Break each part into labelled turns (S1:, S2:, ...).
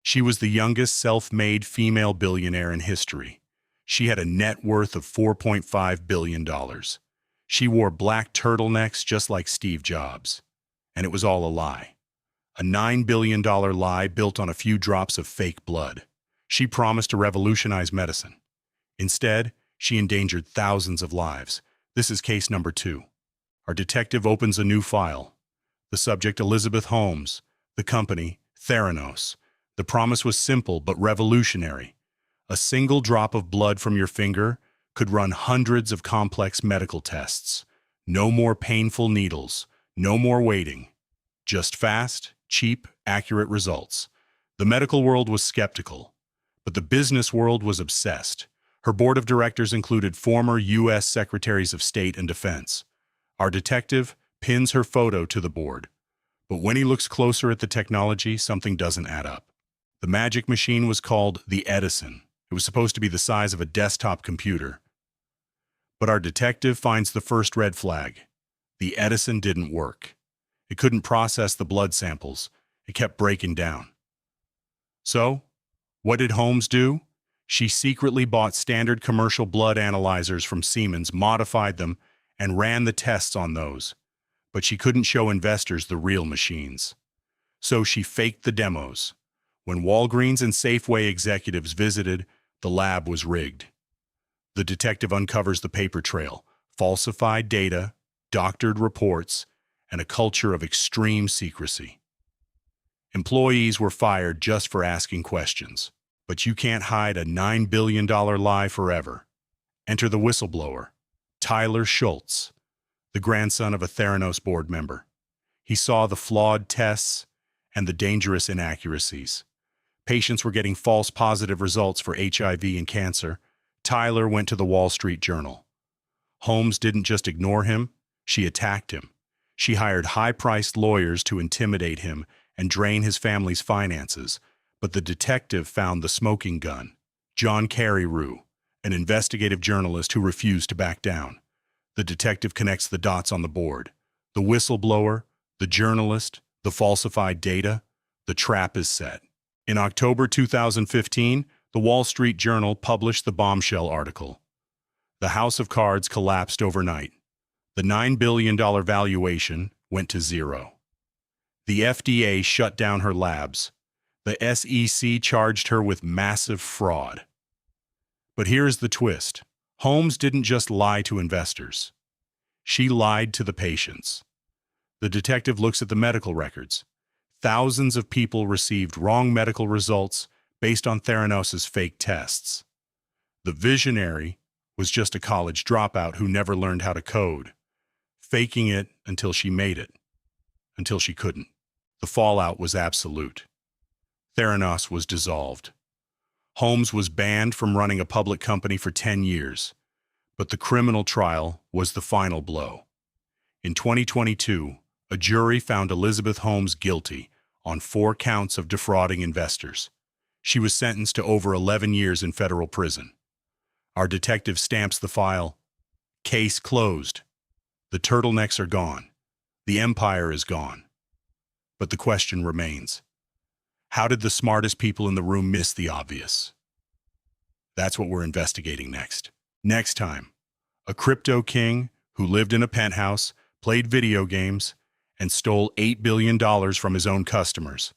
S1: She was the youngest self-made female billionaire in history. She had a net worth of $4.5 billion. She wore black turtlenecks just like Steve Jobs. And it was all a lie. A $9 billion lie built on a few drops of fake blood. She promised to revolutionize medicine. Instead, she endangered thousands of lives. This is case number 2. Our detective opens a new file. The subject, Elizabeth Holmes. The company, Theranos. The promise was simple but revolutionary. A single drop of blood from your finger could run hundreds of complex medical tests. No more painful needles. No more waiting. Just fast, cheap, accurate results. The medical world was skeptical, but the business world was obsessed. Her board of directors included former U.S. Secretaries of State and Defense. Our detective pins her photo to the board. But when he looks closer at the technology, something doesn't add up. The magic machine was called the Edison. It was supposed to be the size of a desktop computer. But our detective finds the first red flag. The Edison didn't work. It couldn't process the blood samples. It kept breaking down. So, what did Holmes do? She secretly bought standard commercial blood analyzers from Siemens, modified them, and ran the tests on those. But she couldn't show investors the real machines. So she faked the demos. When Walgreens and Safeway executives visited, the lab was rigged. The detective uncovers the paper trail, falsified data, doctored reports, and a culture of extreme secrecy. Employees were fired just for asking questions. But you can't hide a $9 billion lie forever. Enter the whistleblower, Tyler Shultz, the grandson of a Theranos board member. He saw the flawed tests and the dangerous inaccuracies. Patients were getting false positive results for HIV and cancer. Tyler went to the Wall Street Journal. Holmes didn't just ignore him, she attacked him. She hired high-priced lawyers to intimidate him and drain his family's finances. But the detective found the smoking gun, John Carreyrou, an investigative journalist who refused to back down. The detective connects the dots on the board. The whistleblower, the journalist, the falsified data. The trap is set. In October 2015, the Wall Street Journal published the bombshell article. The house of cards collapsed overnight. The $9 billion valuation went to zero. The FDA shut down her labs. The SEC charged her with massive fraud. But here's the twist. Holmes didn't just lie to investors. She lied to the patients. The detective looks at the medical records. Thousands of people received wrong medical results based on Theranos' fake tests. The visionary was just a college dropout who never learned how to code, faking it until she made it, until she couldn't. The fallout was absolute. Theranos was dissolved. Holmes was banned from running a public company for 10 years, but the criminal trial was the final blow. In 2022, a jury found Elizabeth Holmes guilty on 4 counts of defrauding investors. She was sentenced to over 11 years in federal prison. Our detective stamps the file. Case closed. The turtlenecks are gone. The empire is gone. But the question remains. How did the smartest people in the room miss the obvious? That's what we're investigating next. Next time, a crypto king who lived in a penthouse, played video games, and stole $8 billion from his own customers.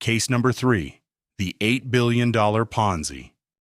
S1: Case number 3, the $8 billion Ponzi.